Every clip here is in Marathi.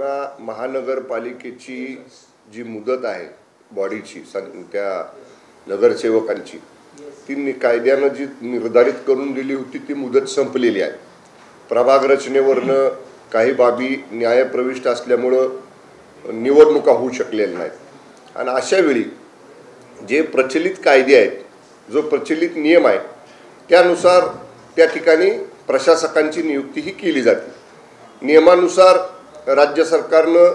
बघा, महानगरपालिकेची जी मुदत आहे बॉडीची त्या नगरसेवकांची ती कायद्यानं जी निर्धारित करून दिली होती ती मुदत संपलेली आहे। प्रभाग रचनेवरनं काही बाबी न्यायप्रविष्ट असल्यामुळं निवडणुका होऊ शकलेल्या नाहीत आणि अशा वेळी जे प्रचलित कायदे आहेत, जो प्रचलित नियम आहे त्यानुसार त्या ठिकाणी प्रशासकांची नियुक्ती ही केली जाते। नियमानुसार राज्य सरकारनं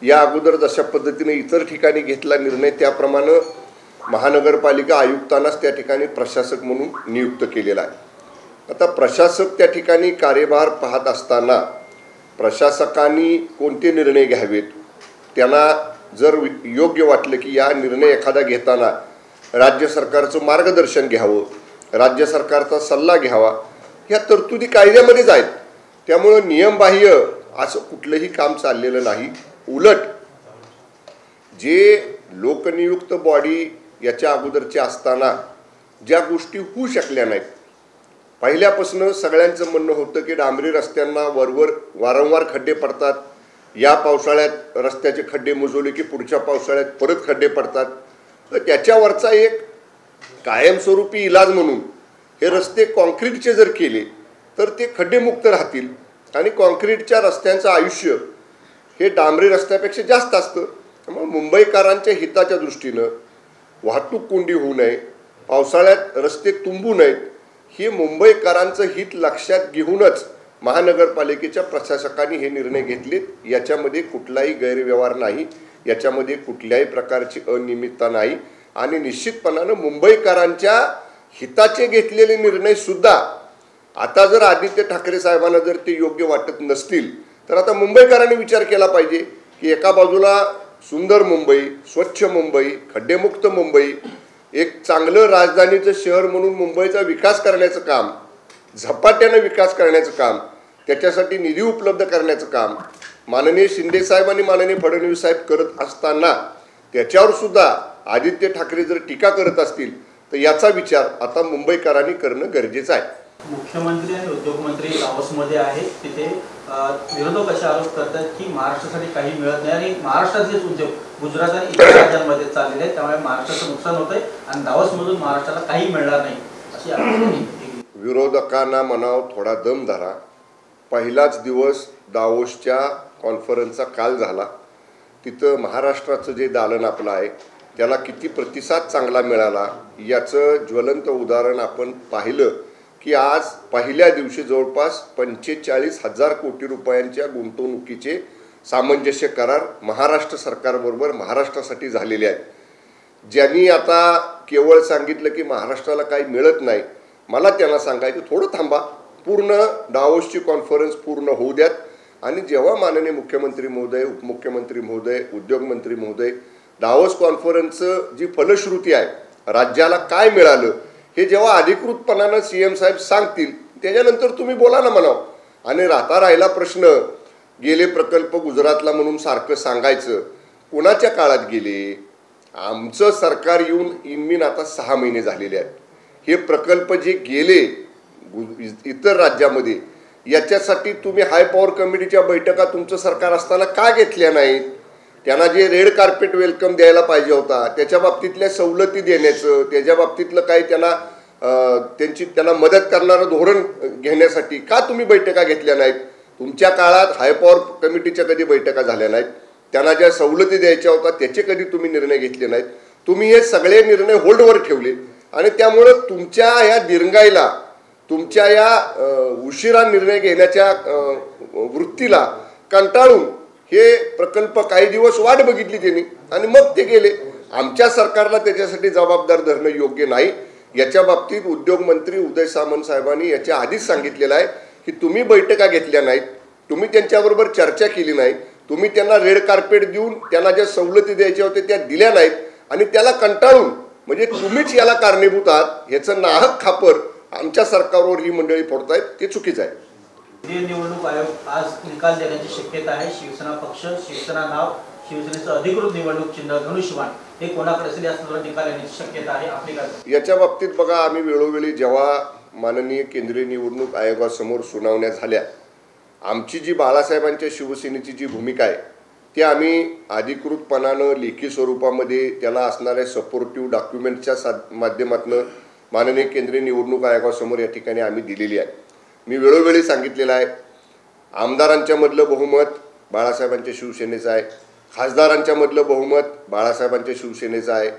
या अगोदर जशा पद्धतीने इतर ठिकाणी घेतला निर्णय त्याप्रमाणे महानगरपालिका आयुक्तांनाच त्या ठिकाणी प्रशासक म्हणून नियुक्त केलेला आहे। आता प्रशासक त्या ठिकाणी कार्यभार पाहत असताना प्रशासकांनी कोणते निर्णय घ्यावेत, त्यांना जर योग्य वाटलं की या निर्णय एखादा घेताना राज्य सरकारचं मार्गदर्शन घ्यावं, राज्य सरकारचा सल्ला घ्यावा, ह्या तरतुदी कायद्यामध्येच आहेत। त्यामुळे नियमबाह्य असं कुठलंही काम चाललेलं नाही। उलट जे लोकनियुक्त बॉडी याच्या अगोदरच्या असताना ज्या गोष्टी होऊ शकल्या नाहीत, पहिल्यापासून सगळ्यांचं म्हणणं होतं की डांबरी रस्त्यांना वारंवार खड्डे पडतात, या पावसाळ्यात रस्त्याचे खड्डे मुजवले की पुढच्या पावसाळ्यात परत खड्डे पडतात, तर त्याच्यावरचा एक कायमस्वरूपी इलाज म्हणून हे रस्ते कॉन्क्रीटचे जर केले तर ते खड्डेमुक्त राहतील आणि कॉन्क्रीटच्या रस्त्यांचं आयुष्य हे डांबरी रस्त्यापेक्षा जास्त असतं। त्यामुळे मुंबईकरांच्या हिताच्या दृष्टीनं वाहतूक कोंडी होऊ नये, पावसाळ्यात रस्ते तुंबू नयेत, हे मुंबईकरांचं हित लक्षात घेऊनच महानगरपालिकेच्या प्रशासकांनी हे निर्णय घेतलेत। याच्यामध्ये कुठलाही गैरव्यवहार नाही, याच्यामध्ये कुठल्याही प्रकारची अनियमितता नाही आणि निश्चितपणानं मुंबईकरांच्या हिताचे घेतलेले निर्णय सुद्धा आता जर आदित्य ठाकरे साहेबांना जर ते योग्य वाटत नसतील तर आता मुंबईकरांनी विचार केला पाहिजे की एका बाजूला सुंदर मुंबई, स्वच्छ मुंबई, खड्डेमुक्त मुंबई, एक चांगलं राजधानीचं शहर म्हणून मुंबईचा विकास करण्याचं काम, झपाट्यानं विकास करण्याचं काम, त्याच्यासाठी निधी उपलब्ध करण्याचं काम माननीय शिंदे साहेब आणि माननीय फडणवीस साहेब करत असताना त्याच्यावर सुद्धा आदित्य ठाकरे जर टीका करत असतील तर याचा विचार आता मुंबईकरांनी करणं गरजेचं आहे। मुख्यमंत्री आणि उद्योगमंत्री दावोसमध्ये आहेत, तिथे विरोधक असे आरोप करतात की महाराष्ट्रासाठी काही मिळत नाही आणि महाराष्ट्रातलेच उद्योग गुजरात आणि इतर राज्यांमध्ये चाललेले आहेत, त्यामुळे महाराष्ट्राचं नुकसान होतंय आणि दावोसमधून महाराष्ट्राला काही मिळणार नाही अशी आरोप। विरोधकांना म्हणावं थोडा दम धरा, पहिलाच दिवस दावोसच्या कॉन्फरन्सचा काल झाला, तिथं महाराष्ट्राचं जे दालन आपलं आहे त्याला किती प्रतिसाद चांगला मिळाला याचं ज्वलंत उदाहरण आपण पाहिलं की आज पहिल्या दिवशी जवळपास 45,000 कोटी रुपयांच्या गुंतवणुकीचे सामंजस्य करार महाराष्ट्र सरकारबरोबर महाराष्ट्रासाठी झालेले आहेत। ज्यांनी आता केवळ सांगितलं की महाराष्ट्राला काही मिळत नाही, मला त्यांना सांगायचं थोडं थांबा, पूर्ण दावोसची कॉन्फरन्स पूर्ण होऊ द्यात आणि जेव्हा माननीय मुख्यमंत्री महोदय, उपमुख्यमंत्री महोदय, उद्योगमंत्री महोदय दावोस कॉन्फरन्सचं जी फलश्रुती आहे, राज्याला काय मिळालं हे जेव्हा अधिकृतपणानं CM साहेब सांगतील त्याच्यानंतर तुम्ही बोला ना म्हणावं। आणि राहिला प्रश्न, गेले प्रकल्प गुजरातला म्हणून सारखं सांगायचं, कोणाच्या काळात गेले? आमचं सरकार येऊन इनमीन आता 6 महिने झालेले आहेत। हे प्रकल्प जे गेले इतर राज्यामध्ये याच्यासाठी तुम्ही हाय पॉवर कमिटीच्या बैठका तुमचं सरकार असताना का घेतल्या नाहीत? त्यांना जे रेड कार्पेट वेलकम द्यायला पाहिजे होता, त्याच्या बाबतीतल्या सवलती देण्याचं, त्याच्या बाबतीतलं काही त्यांना मदत करणारं धोरण घेण्यासाठी का तुम्ही बैठका घेतल्या नाहीत? तुमच्या काळात हाय पॉवर कमिटीच्या कधी बैठका झाल्या नाहीत, त्यांना ज्या सवलती द्यायच्या होत्या त्याचे कधी तुम्ही निर्णय घेतले नाहीत। तुम्ही हे सगळे निर्णय होल्डवर ठेवले आणि त्यामुळं तुमच्या ह्या दिरंगाईला, तुमच्या या उशिरा निर्णय घेण्याच्या वृत्तीला कंटाळून हे प्रकल्प काही दिवस वाट बघितली त्यांनी आणि मग ते गेले। आमच्या सरकारला त्याच्यासाठी जबाबदार धरणं योग्य नाही। याच्या बाबतीत उद्योगमंत्री उदय सामंत साहेबांनी याच्या आधीच सांगितलेलं आहे की तुम्ही बैठका घेतल्या नाहीत, तुम्ही त्यांच्याबरोबर चर्चा केली नाही, तुम्ही त्यांना रेड कार्पेट देऊन त्यांना ज्या सवलती द्यायच्या होत्या त्या दिल्या नाहीत आणि त्याला कंटाळून म्हणजे तुम्हीच याला कारणीभूत आहात ह्याचं नाहक खापर आमच्या सरकारवर ही मंडळी फोडतायत, ते चुकीचं आहे। निवडणूक आयोग आज निकाल देण्याची शक्यता आहे। शिवसेना पक्ष, शिवसेना नाव, शिवसेनेचं अधिकृत निवडणूक चिन्ह धनुष्यबाण हे कोणाकडे असेल याचा निकाल येण्याची शक्यता आहे आपली काय? याच्या बाबतीत बघा, आम्ही वेळोवेळी जेव्हा माननीय केंद्रीय निवडणूक आयोगासमोर सुनावण्या झाल्या आमची जी बाळासाहेबांच्या शिवसेनेची जी भूमिका आहे ती आम्ही अधिकृतपणानं लेखी स्वरूपामध्ये त्याला असणाऱ्या सपोर्टिव्ह डॉक्युमेंटच्या माध्यमातून माननीय केंद्रीय निवडणूक आयोगासमोर या ठिकाणी आम्ही दिलेली आहे. मी वेळोवेळी सांगितलेलं आहे, आमदारांच्या मधलं बहुमत बाळासाहेबांच्या शिवसेनेचं आहे, खासदारांच्या मधलं बहुमत बाळासाहेबांच्या शिवसेनेचं आहे,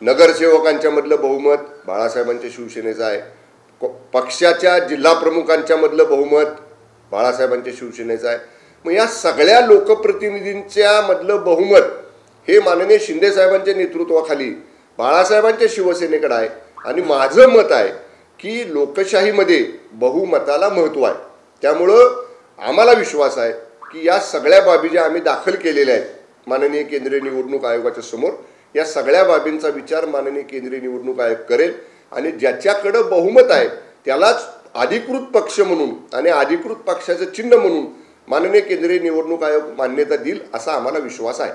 नगरसेवकांच्या मधलं बहुमत बाळासाहेबांच्या शिवसेनेचं आहे, पक्षाच्या जिल्हा प्रमुखांच्या मधलं बहुमत बाळासाहेबांच्या शिवसेनेचं आहे. मग या सगळ्या लोकप्रतिनिधींच्या मधलं बहुमत हे माननीय शिंदे साहेबांच्या नेतृत्वाखाली बाळासाहेबांच्या शिवसेनेकडे आहे. आणि माझं मत आहे की लोकशाहीमध्ये बहुमताला महत्त्व आहे. त्यामुळं आम्हाला विश्वास आहे की या सगळ्या बाबी ज्या आम्ही दाखल केलेल्या आहेत माननीय केंद्रीय निवडणूक आयोगाच्या समोर, या सगळ्या बाबींचा विचार माननीय केंद्रीय निवडणूक आयोग करेल आणि ज्याच्याकडं बहुमत आहे त्यालाच अधिकृत पक्ष म्हणून आणि अधिकृत पक्षाचं चिन्ह म्हणून माननीय केंद्रीय निवडणूक आयोग मान्यता देईल असा आम्हाला विश्वास आहे.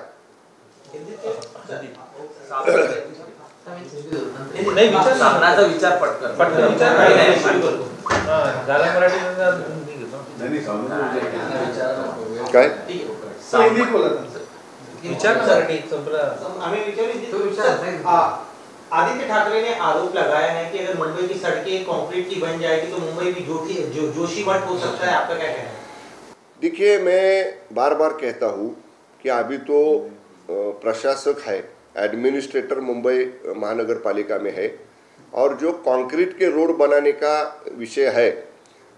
काय आदित्य ठाकरे ने आरोप लगाया है कि अगर मुंबई की सड़कें कंक्रीट की बन जाएगी तो मुंबई भी जोशीमठ हो सकता है. आपका क्या कहना है? देखिए, मैं बार बार कहता हूँ कि अभी तो प्रशासक है, एडमिनिस्ट्रेटर मुंबई महानगर पालिका में है, और जो कंक्रीट के रोड बनाने का विषय है,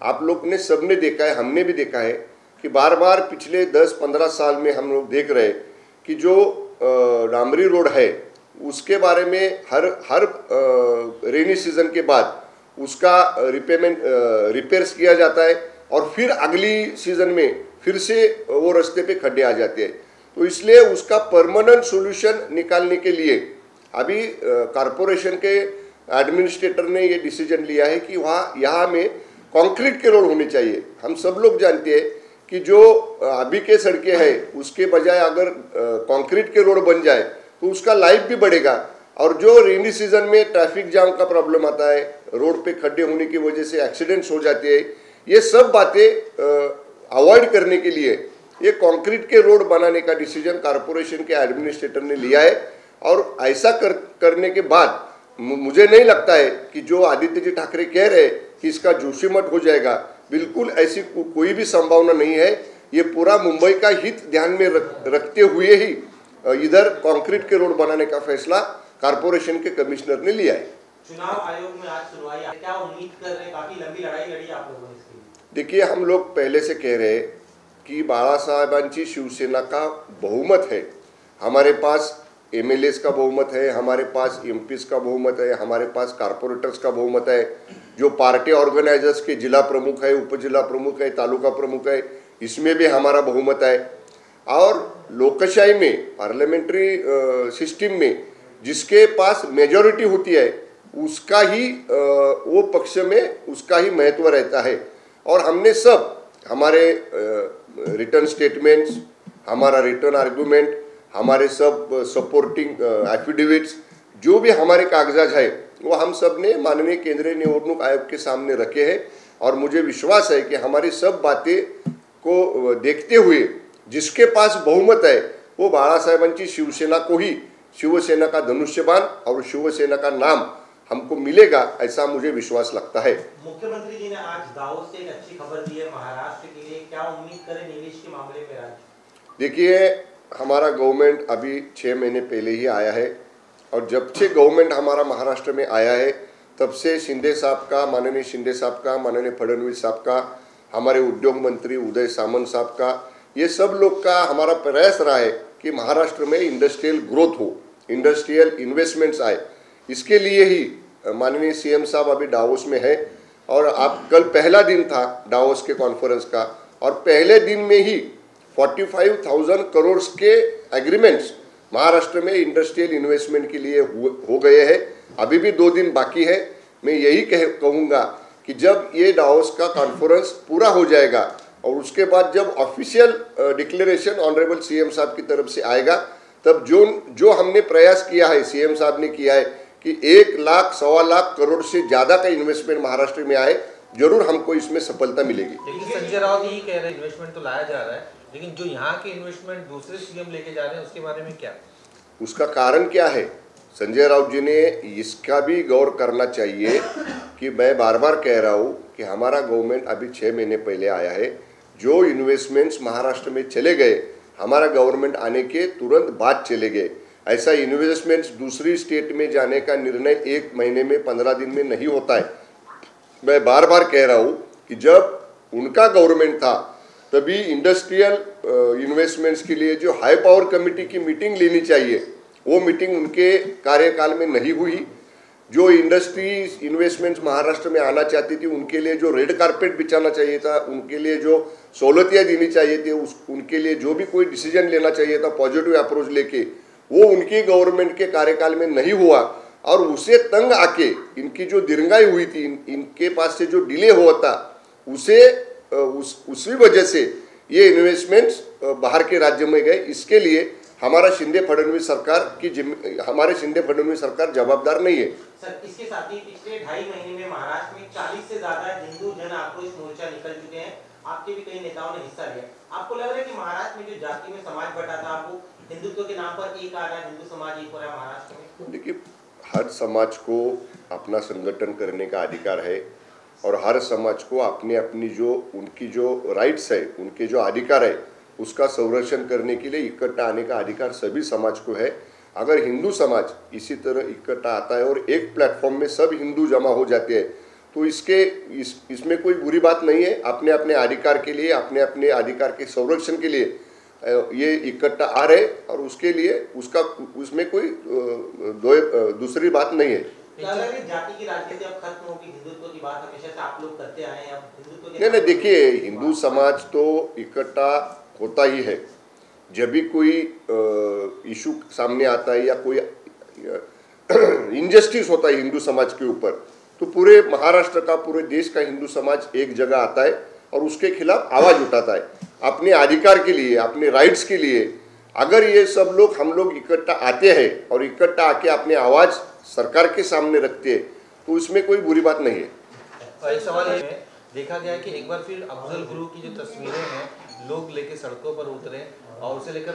आप लोग ने सबने देखा है, हमने भी देखा है कि बार बार पिछले 10-15 साल में हम लोग देख रहे हैं कि जो डामरी रोड है उसके बारे में हर रेनी सीजन के बाद उसका रिपेयर्स किया जाता है और फिर अगली सीजन में फिर से वो रास्ते पे खड्डे आ जाते हैं. तो इसलिए उसका परमानेंट सॉल्यूशन निकालने के लिए अभी कॉरपोरेशन के एडमिनिस्ट्रेटर ने ये डिसीजन लिया है कि यहाँ में कंक्रीट के रोड होने चाहिए. हम सब लोग जानते हैं कि जो अभी के सड़कें हैं उसके बजाय अगर कंक्रीट के रोड बन जाए तो उसका लाइफ भी बढ़ेगा. और जो रेनी सीजन में ट्रैफिक जाम का प्रॉब्लम आता है, रोड पे खड्डे होने की वजह से एक्सीडेंट्स हो जाते हैं, ये सब बातें अवॉइड करने के लिए ये कंक्रीट के रोड बनाने का डिसीजन कॉरपोरेशन के एडमिनिस्ट्रेटर ने लिया है. और ऐसा करने के बाद मुझे नहीं लगता है कि जो आदित्य जी ठाकरे कह रहे हैं कि इसका जोशीमठ हो जाएगा, बिल्कुल ऐसी कोई भी संभावना नहीं है. ये पूरा मुंबई का हित ध्यान में रखते हुए ही इधर कंक्रीट के रोड बनाने का फैसला कॉरपोरेशन के कमिश्नर ने लिया है. चुनाव आयोग में आज सुनवाई, क्या उम्मीद कर रहे हैं? काफी लंबी लड़ाई लड़ी आप लोगों ने इसके लिए. देखिए, हम लोग पहले से कह रहे हैं कि बाळासाहेबांची शिवसेना का बहुमत है. हमारे पास एमएलएस का बहुमत है, हमारे पास एमपीज का बहुमत है, हमारे पास कारपोरेटर्स का बहुमत है, जो पार्टी ऑर्गेनाइजर्स के जिला प्रमुख है, उपजिला प्रमुख है, तालुका प्रमुख है, इसमें भी हमारा बहुमत है. और लोकशाही में, पार्लियामेंट्री सिस्टम में जिसके पास मेजॉरिटी होती है उसका ही वो पक्ष में उसका ही महत्व रहता है. और हमने सब हमारे रिटर्न स्टेटमेंट्स, हमारा रिटर्न आर्गूमेंट, हमारे सब सपोर्टिंग एफिडेविट्स, जो भी हमारे कागजात है वो हम सब ने माननीय केंद्रीय निवडणूक आयोग के सामने रखे हैं. और मुझे विश्वास है कि हमारी सब बातें को देखते हुए जिसके पास बहुमत है वो बाळासाहेबांची शिवसेना को ही शिवसेना का धनुष्यबाण और शिवसेना का नाम हमको मिलेगा, ऐसा मुझे विश्वास लगता है. मुख्यमंत्री जी ने आज दावोस से एक अच्छी खबर दी है महाराष्ट्र के लिए, क्या उम्मीद करें निवेश के मामले में? आज देखिए, हमारा गवर्नमेंट अभी 6 महीने पहले ही आया है, और जब से गवर्नमेंट हमारा महाराष्ट्र में आया है तब से शिंदे साहब का, माननीय शिंदे साहब का, माननीय फडणवीस साहब का, हमारे उद्योग मंत्री उदय सामंत साहब का, ये सब लोग का हमारा प्रयास रहा है कि महाराष्ट्र में इंडस्ट्रियल ग्रोथ हो, इंडस्ट्रियल इन्वेस्टमेंट्स आए. इसके लिए ही माननीय सीएम साहब अभी डावोस में है. और आप कल पहला दिन था डावोस के कॉन्फ्रेंस का, और पहले दिन में ही 45,000 करोड़ के एग्रीमेंट्स महाराष्ट्र में इंडस्ट्रियल इन्वेस्टमेंट के लिए हो गए हैं. अभी भी 2 दिन बाकी है. मैं यही कहूँगा कि जब ये डावोस का कॉन्फ्रेंस पूरा हो जाएगा और उसके बाद जब ऑफिशियल डिक्लेरेशन ऑनरेबल सीएम साहब की तरफ से आएगा, तब जो हमने प्रयास किया है, सीएम साहब ने किया है कि 1 लाख 1.25 लाख करोड़ से ज़्यादा का इन्वेस्टमेंट महाराष्ट्र में आए, जरूर हमको इसमें सफलता मिलेगी। लेकिन संजय राउत यही कह रहे हैं इन्वेस्टमेंट तो लाया जा रहा है, लेकिन जो यहाँ के इन्वेस्टमेंट दूसरे सीएम लेके जा रहे हैं उसके बारे में क्या? उसका कारण क्या है? संजय राउत जी ने इसका भी गौर करना चाहिए कि मैं बार बार कह रहा हूँ कि हमारा गवर्नमेंट अभी 6 महीने पहले आया है। जो इन्वेस्टमेंट्स महाराष्ट्र में चले गए, हमारा गवर्नमेंट आने के तुरंत बाद चले गए। ऐसा इन्वेस्टमेंट्स दूसरी स्टेट में जाने का निर्णय 1 महीने में 15 दिन में नहीं होता है। मैं बार बार कह रहा हूँ कि जब उनका गवर्नमेंट था तभी इंडस्ट्रियल इन्वेस्टमेंट्स के लिए जो हाई पावर कमेटी की मीटिंग लेनी चाहिए, वो मीटिंग उनके कार्यकाल में नहीं हुई। जो इंडस्ट्री इन्वेस्टमेंट्स महाराष्ट्र में आना चाहती थी उनके लिए जो रेड कारपेट बिछाना चाहिए था, उनके लिए जो सहूलतियाँ देनी चाहिए थी, उनके लिए जो भी कोई डिसीजन लेना चाहिए था पॉजिटिव अप्रोच लेके, वो उनकी गवर्नमेंट के कार्यकाल में नहीं हुआ। और उसे तंग आके इनकी जो दिरंगाई हुई थी, इनके पास से जो डिले हुआ था, उसी वजह से ये इन्वेस्टमेंट्स बाहर के राज्य में गए। इसके लिए हमारा शिंदे फडणवीस सरकार जवाबदार नहीं है। सर, इसके साथ ही पिछले 2.5 महीने में महाराष्ट्र में 40 से ज्यादा हिंदू जन आक्रोश मोर्चा निकल चुके हैं। आपके भी कई नेताओं ने हिस्सा लिया। आपको लग रहा है कि महाराष्ट्र में जो जाति में समाज बटा था, वो हिंदुत्व के नाम पर एक आ रहा है, हिंदू समाज एक हो रहा है महाराष्ट्र में? देखिए, हर समाज को अपना संगठन करने का अधिकार है और हर समाज को अपनी जो उनकी जो राइट्स है, उनके जो अधिकार है, उसका संरक्षण करने के लिए इकट्ठा आने का अधिकार सभी समाज को है। अगर हिंदू समाज इसी तरह इकट्ठा आता है और एक प्लेटफॉर्म में सब हिंदू जमा हो जाते हैं तो इसमें कोई बुरी बात नहीं है। अपने अपने अधिकार के लिए, अपने अपने अधिकार के संरक्षण के लिए ये इकट्ठा आ रहे और उसके लिए उसमें कोई दूसरी बात नहीं है। जाति की राजनीति अब खत्म होगी, हिंदुत्व की बात हमेशा से आप लोग करते आए हैं, अब हिंदुत्व के नहीं, देखिए, हिंदू समाज तो इकट्ठा होता ही है जब भी कोई इशू सामने आता है या कोई इनजस्टिस होता है हिंदू समाज के ऊपर, तो पूरे महाराष्ट्र का, पूरे देश का हिंदू समाज एक जगह आता है और उसके खिलाफ आवाज उठाता है अपने अधिकार के लिए, अपने राइट्स के लिए। अगर ये सब लोग, हम लोग इकट्ठा आते हैं और इकट्ठा आके अपने आवाज सरकार के सामने रखते हैं तो इसमें कोई बुरी बात नहीं है। एक सवाल ये है, देखा गया है कि एक बार फिर अफजल गुरु की जो तस्वीरें हैं लोग लेके सड़कों पर उतरे और उसे लेकर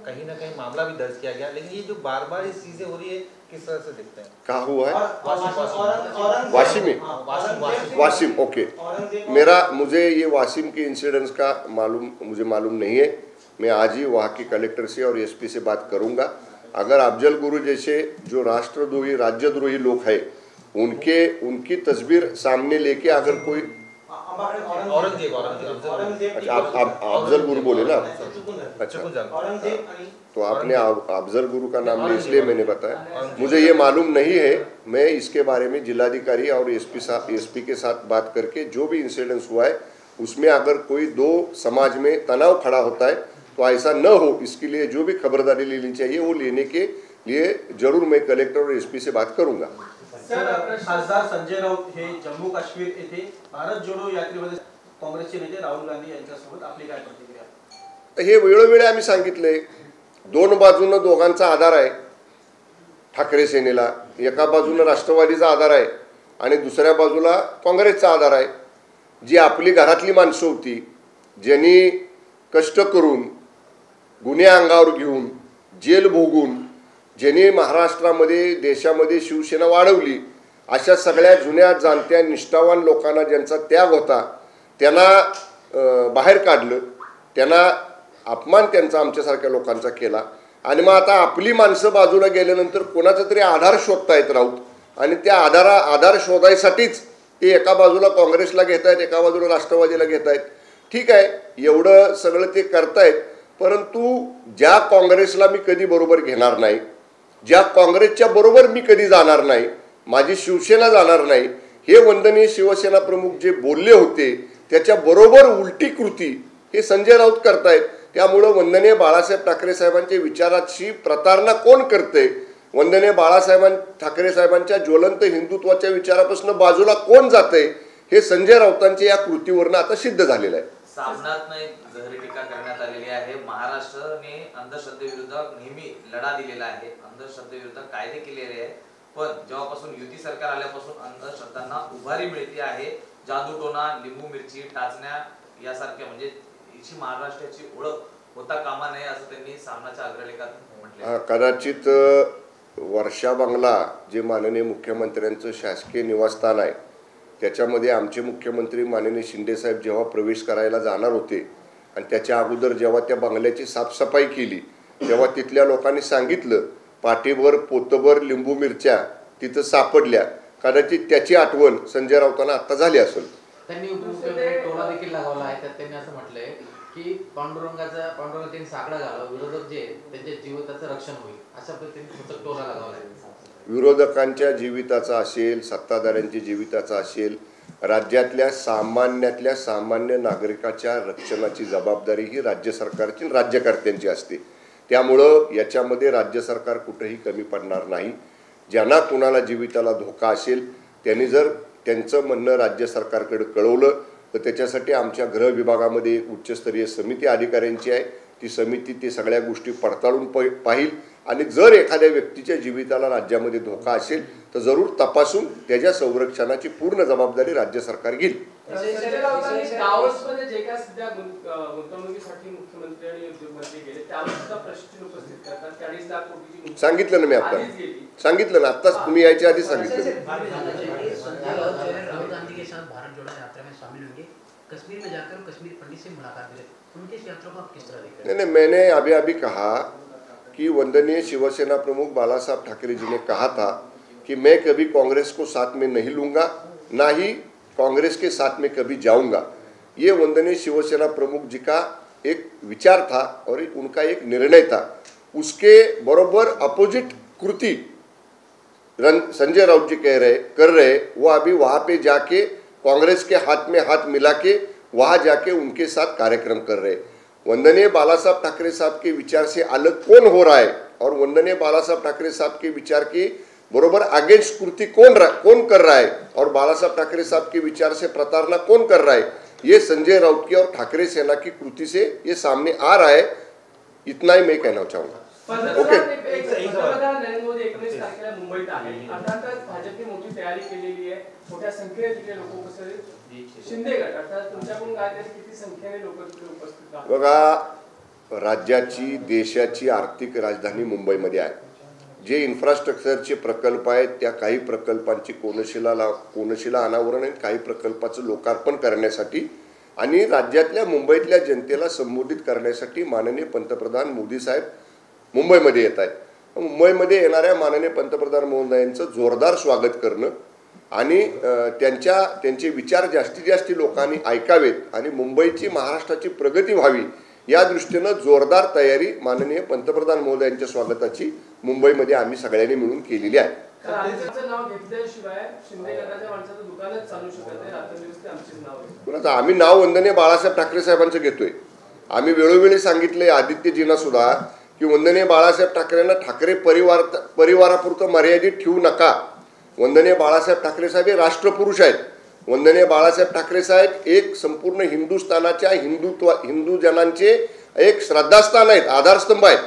कहीं ना कहीं मामला भी दर्ज किया गया, लेकिन ये जो बार बार इस चीजें हो रही है किस तरह से देखते हैं? कहाँ हुआ है? वाशिम में। वाशिम, ओके। मुझे ये वाशिम के इंसिडेंट्स का मुझे मालूम नहीं है। मैं आज ही वहाँ के कलेक्टर से और एसपी से बात करूँगा। अगर अफजल गुरु जैसे जो राष्ट्रद्रोही, राज्यद्रोही लोग हैं, उनकी तस्वीर सामने लेके अगर कोई औरंगजेब अच्छा, आप अफजल गुरु बोले ना? अच्छा, तो आपने अफजल गुरु का नाम लिया इसलिए मैंने बताया। मुझे ये मालूम नहीं है। मैं इसके बारे में जिलाधिकारी और एसपी के साथ बात करके जो भी इंसिडेंस हुआ है उसमें अगर कोई दो समाज में तनाव खड़ा होता है तो ऐसा न हो, इसके लिए जो भी खबरदारी लेनी चाहिए वो लेने के लिए जरूर मैं कलेक्टर और एसपी से बात करूंगा। सर, खासदार संजय राऊत हे जम्मू काश्मीर येथे भारत जोडो यात्रेमध्ये काँग्रेसचे नेते राहुल गांधी यांच्यासोबत आपली काय प्रतिक्रिया? हे वेळोवेळी आम्ही सांगितले, दोन बाजूनं दोघांचा आधार आहे ठाकरे सेनेला। एका बाजूनं राष्ट्रवादीचा आधार आहे आणि दुसऱ्या बाजूला काँग्रेसचा आधार आहे। जी आपली घरातली माणसं होती, ज्यांनी कष्ट करून, गुन्हे अंगावर घेऊन, जेल भोगून, ज्यांनी महाराष्ट्रामध्ये, देशामध्ये शिवसेना वाढवली, अशा सगळ्या जुन्या जाणत्या निष्ठावान लोकांना ज्यांचा त्याग होता त्यांना बाहेर काढलं, त्यांना अपमान त्यांचा आमच्यासारख्या लोकांचा केला। आणि मग आता आपली माणसं बाजूला गेल्यानंतर कोणाचा तरी आधार शोधतायत राऊत आणि त्या आधार शोधायसाठीच ते एका बाजूला काँग्रेसला घेत आहेत, एका बाजूला राष्ट्रवादीला घेत आहेत। ठीक आहे, एवढं सगळं ते करतायत, परंतु ज्या काँग्रेसला मी कधी बरोबर घेणार नाही, ज्या काँग्रेसच्या बरोबर मी कधी जाणार नाही, माझी शिवसेना जाणार नाही, हे वंदनीय शिवसेना प्रमुख जे बोलले होते त्याच्या बरोबर उलटी कृती हे संजय राऊत करतायत। त्यामुळे वंदनीय बाळासाहेब ठाकरे साहेबांच्या विचाराची प्रतारणा कोण करते, वंदनीय बाळासाहेब ठाकरे साहेबांच्या ज्वलंत हिंदुत्वाच्या विचारापासून बाजूला कोण जाते, हे संजय राऊतांच्या या कृतीवरून आता सिद्ध झालेलं आहे। सामनात एक जहरी टीका करण्यात आलेली आहे। महाराष्ट्राने अंधश्रद्धेविरुद्ध नेहमी लढा दिलेला आहे, अंधश्रद्धेविरुद्ध कायदे केलेले आहे, पण जेव्हापासून युती सरकार आल्यापासून अंधश्रद्धांना उभारी मिळते आहे। जादूटोना, लिंबू मिरची, टाचण्या यासारख्या म्हणजे याची महाराष्ट्राची ओळख होता कामा नये असं त्यांनी सामनाच्या अग्रलेखात म्हटले. कदाचित वर्षा बंगला जे माननीय मुख्यमंत्र्यांचं शासकीय निवासस्थान आहे त्याच्यामध्ये आमचे मुख्यमंत्री माननीय शिंदेसाहेब जेव्हा प्रवेश करायला जाणार होते आणि त्याच्या अगोदर जेव्हा त्या बंगल्याची साफसफाई केली तेव्हा तिथल्या लोकांनी सांगितलं पाठीभर पोतभर लिंबू मिरच्या तिथं सापडल्या. कदाचित त्याची आठवण संजय राऊतांना आता झाली असेल. त्यांनी उपमुख्यमंत्री टोला देखील लागवला आहे. त्यात त्यांनी असं म्हटलंय की पांडुरंगाचा साकडा घालावा, विरोधक जे त्यांच्या जीविताचं रक्षण होईल अशा पद्धतीने टोला लागवला आहे. विरोधकांच्या जीविताचा असेल, सत्ताधाऱ्यांच्या जीविताचा असेल, राज्यातल्या सामान्य नागरिकाच्या रक्षणाची जबाबदारी ही राज्य सरकारची राज्यकर्त्यांची असते. त्यामुळं याच्यामध्ये राज्य सरकार कुठेही कमी पडणार नाही. ज्यांना कुणाला जीविताला धोका असेल त्यांनी जर त्यांचं म्हणणं राज्य सरकारकडे कळवलं तर त्याच्यासाठी आमच्या गृह विभागामध्ये उच्चस्तरीय समिती अधिकाऱ्यांची आहे. ती समिती ते सगळ्या गोष्टी पडताळून पाहिल आणि जर एखाद्या व्यक्तीच्या जीविताला राज्यामध्ये धोका असेल तर जरूर तपासून त्याच्या संरक्षणाची पूर्ण जबाबदारी राज्य सरकार घेईल. दावोसमध्ये जे काय सध्या गुंतवणुकीसाठी मुख्यमंत्री आणि उद्योगमंत्री गेले त्यावर सुद्धा प्रश्न उपस्थित करतात. 40 लाख कोटीची सांगितलं ना मी आता, सांगितलं ना आत्ताच, तुम्ही यायच्या आधी सांगितलं. राहुल गांधी के साथ भारत जोड़ो यात्रा में शामिल होंगे, कश्मीर में जाकर कश्मीर पंडित से मुलाकात करें, उनकी इस यात्रा को आप किस तरह देखते हैं? नहीं, मैंने अभी कहा कि वंदनीय शिवसेना प्रमुख बाला साहब ठाकरे जी ने कहा था कि मैं कभी कांग्रेस को साथ में नहीं लूंगा, ना ही कांग्रेस के साथ में कभी जाऊंगा. ये वंदनीय शिवसेना प्रमुख जी का एक विचार था और उनका एक निर्णय था. उसके बरोबर अपोजिट कृति संजय राउत जी कर रहे वो अभी वहाँ पे जाके कांग्रेस के हाथ में हाथ मिला के वहाँ जाके उनके साथ कार्यक्रम कर रहे. वंदनीय बाला साहब ठाकरे साहब के विचार से अलग कौन हो रहा है और वंदनीय बाला साहब ठाकरे साहब के विचार की बरोबर अगेंस्ट कृति कौन कर रहा है और बाला साहब ठाकरे साहब के विचार से प्रताड़ना कौन कर रहा है, ये संजय राउत की और ठाकरे सेना की कृति से ये सामने आ रहा है. इतना ही मैं कहना चाहूँगा. ओके. पंतप्रधान नरेंद्र मोदी 19 तारखेला मुंबईत आहेत. अर्थातच भाजपने मोठी तयारी केलेली आहे. मोठ्या संख्येने तिथे लोक उपस्थित. शिंदे गट अर्थात तुमच्याकडून काय किती संख्येने लोक तिथे उपस्थित आहेत? बघा, राज्याची देशाची आर्थिक राजधानी मुंबईमध्ये आहे. जे इन्फ्रास्ट्रक्चरचे प्रकल्प आहेत त्या काही प्रकल्पांची कोनशिला अनावरण आणि काही प्रकल्पाचं लोकार्पण करण्यासाठी आणि राज्यातल्या मुंबईतल्या जनतेला संबोधित करण्यासाठी माननीय पंतप्रधान मोदी साहेब मुंबईमध्ये येत आहेत. मुंबईमध्ये येणाऱ्या माननीय पंतप्रधान महोदयांचं जोरदार स्वागत करणं आणि त्यांचे विचार जास्तीत जास्त लोकांनी ऐकावेत आणि मुंबईची महाराष्ट्राची प्रगती व्हावी या दृष्टीनं जोरदार तयारी माननीय पंतप्रधान महोदयांच्या स्वागताची मुंबईमध्ये आम्ही सगळ्यांनी मिळून केलेली आहे. नाव घेतल्याशिवाय शिंदे गटाच्या माणसाचं दुकानच चालू शकत नाही. रात्रंदिवस ते आमचेच नाव आहे. कुणाचं आम्ही नाव वंदनीय बाळासाहेब ठाकरे साहेबांचं घेतोय. आम्ही वेळोवेळी सांगितले आदित्यजींना सुद्धा की वंदनीय बाळासाहेब ठाकरेंना ठाकरे परिवारापुरतं मर्यादित ठेवू नका. वंदनीय बाळासाहेब ठाकरे साहेब हे राष्ट्रपुरुष आहेत. वंदनीय बाळासाहेब ठाकरे साहेब एक संपूर्ण हिंदुस्थानाच्या हिंदू जनांचे एक श्रद्धास्थान आहेत, आधारस्तंभ आहेत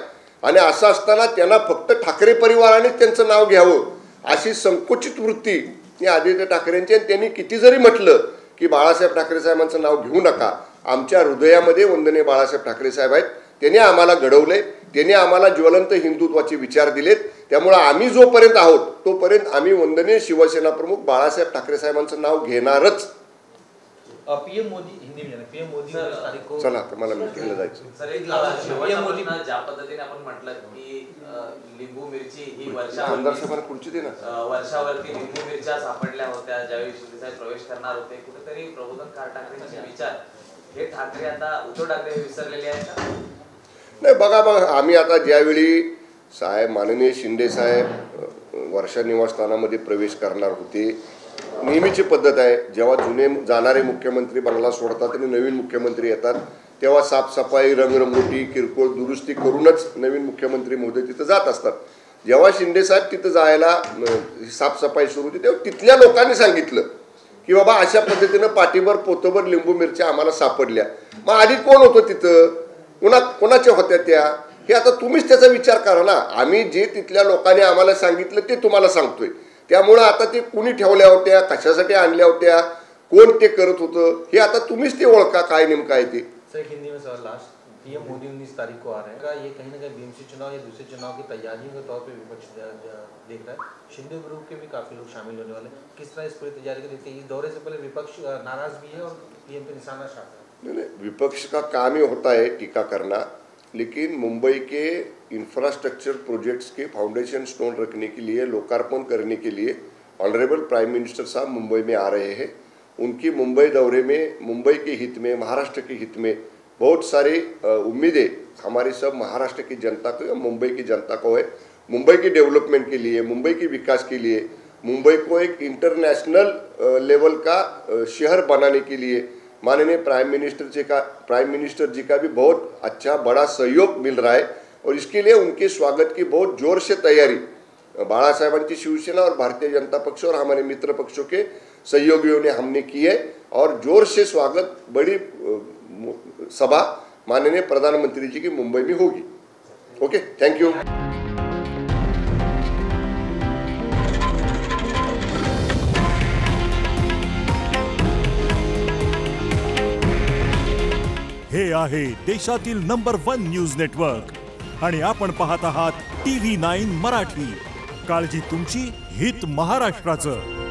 आणि असं असताना त्यांना फक्त ठाकरे परिवारानेच त्यांचं नाव घ्यावं अशी संकुचित वृत्ती ही आदित्य ठाकरेंची. आणि त्यांनी किती जरी म्हटलं की बाळासाहेब ठाकरे साहेबांचं नाव घेऊ नका, आमच्या हृदयामध्ये वंदनीय बाळासाहेब ठाकरे साहेब आहेत. त्यांनी आम्हाला घडवले, त्यांनी आम्हाला ज्वलंत हिंदुत्वाचे विचार दिलेत. त्यामुळे आम्ही जोपर्यंत आहोत तोपर्यंत आम्ही वंदनीय शिवसेना प्रमुख बाळासाहेब ठाकरे साहेबांचं नाव घेणारच. पीएम मोदी हिंदी में पीएम मोदी को चला आता मला मीटिंगला जायचं. सर एक शेवटच्या ज्या पद्धतीने आपण म्हटलं की लिंबू मिरची ही वर्षावरती लिंबू मिरच्या सापडल्या होत्या ज्यावेळी शिंदेसाहेब प्रवेश करणार होते. कुठेतरी प्रबोधन ठाकरेंचे विचार हे ठाकरे आता उद्धव ठाकरे विसरलेले आहेत का? नाही, बघा आम्ही आता ज्यावेळी माननीय शिंदे साहेब वर्षा निवासस्थानामध्ये प्रवेश करणार होते, नेहमीची पद्धत आहे जेव्हा जुने जाणारे मुख्यमंत्री बंगला सोडतात आणि नवीन मुख्यमंत्री येतात तेव्हा साफसफाई रंगरंगोटी किरकोळ दुरुस्ती करूनच नवीन मुख्यमंत्री महोदय तिथं जात असतात. जेव्हा शिंदे साहेब तिथं जायला साफसफाई सुरू होती तेव्हा तिथल्या लोकांनी सांगितलं की बाबा अशा पद्धतीनं पाठीभर पोतभर लिंबू मिरच्या आम्हाला सापडल्या. मग आधी कोण होतं तिथं, कोणाच्या होत्या त्या, हे आता तुम्हीच त्याचा विचार करा ना. आम्ही जे तिथल्या लोकांनी आम्हाला सांगितलं ते तुम्हाला सांगतोय. त्यामुळं आता ते कुणी ठेवल्या होत्या, कशासाठी आणल्या होत्या, कोण ते करत होतं हे आता तुम्हीच ते ओळखा काय नेमकं आहे ते। सर एक हिंदी में सवाल लास्ट, पीएम मोदी 19 तारीख को आ रहे हैं, क्या ये कहीं ना कहीं बीएमसी चुनाव या दूसरे चुनाव की तैयारियों के तौर पे विपक्ष देख रहा है? शिंदे ग्रुप के भी काफी लोग शामिल होने वाले, किस तरह इस पूरी तैयारी को देखते हैं? इस दौरे से पहले विपक्ष नाराज भी है और पीएम पे निशाना साधा है। नहीं, विपक्ष का काम ही होता है टीका करना, लेकिन मुंबई के इंफ्रास्ट्रक्चर प्रोजेक्ट्स के फाउंडेशन स्टोन रखने के लिए, लोकार्पण करने के लिए ऑनरेबल प्राइम मिनिस्टर साहब मुंबई में आ रहे हैं। उनकी मुंबई दौरे में मुंबई के हित में, महाराष्ट्र के हित में बहुत सारी उम्मीदें हमारी सब महाराष्ट्र की जनता को, मुंबई की जनता को है। मुंबई की डेवलपमेंट के लिए, मुंबई के विकास के लिए, मुंबई को एक इंटरनेशनल लेवल का शहर बनाने के लिए माननीय प्राइम मिनिस्टर जी का भी बहुत अच्छा बड़ा सहयोग मिल रहा है और इसके लिए उनके स्वागत की बहुत जोर से तैयारी बाळासाहेबांची शिवसेना और भारतीय जनता पक्ष और हमारे मित्र पक्षों के सहयोगियों ने हमने की है और जोर से स्वागत बड़ी सभा माननीय प्रधानमंत्री जी की मुंबई में होगी। Okay, thank you. हे आहे देशातील नंबर 1 न्यूज नेटवर्क आणि आपण पाहत आहात TV9 मराठी। काळजी तुमची, हित महाराष्ट्राचं।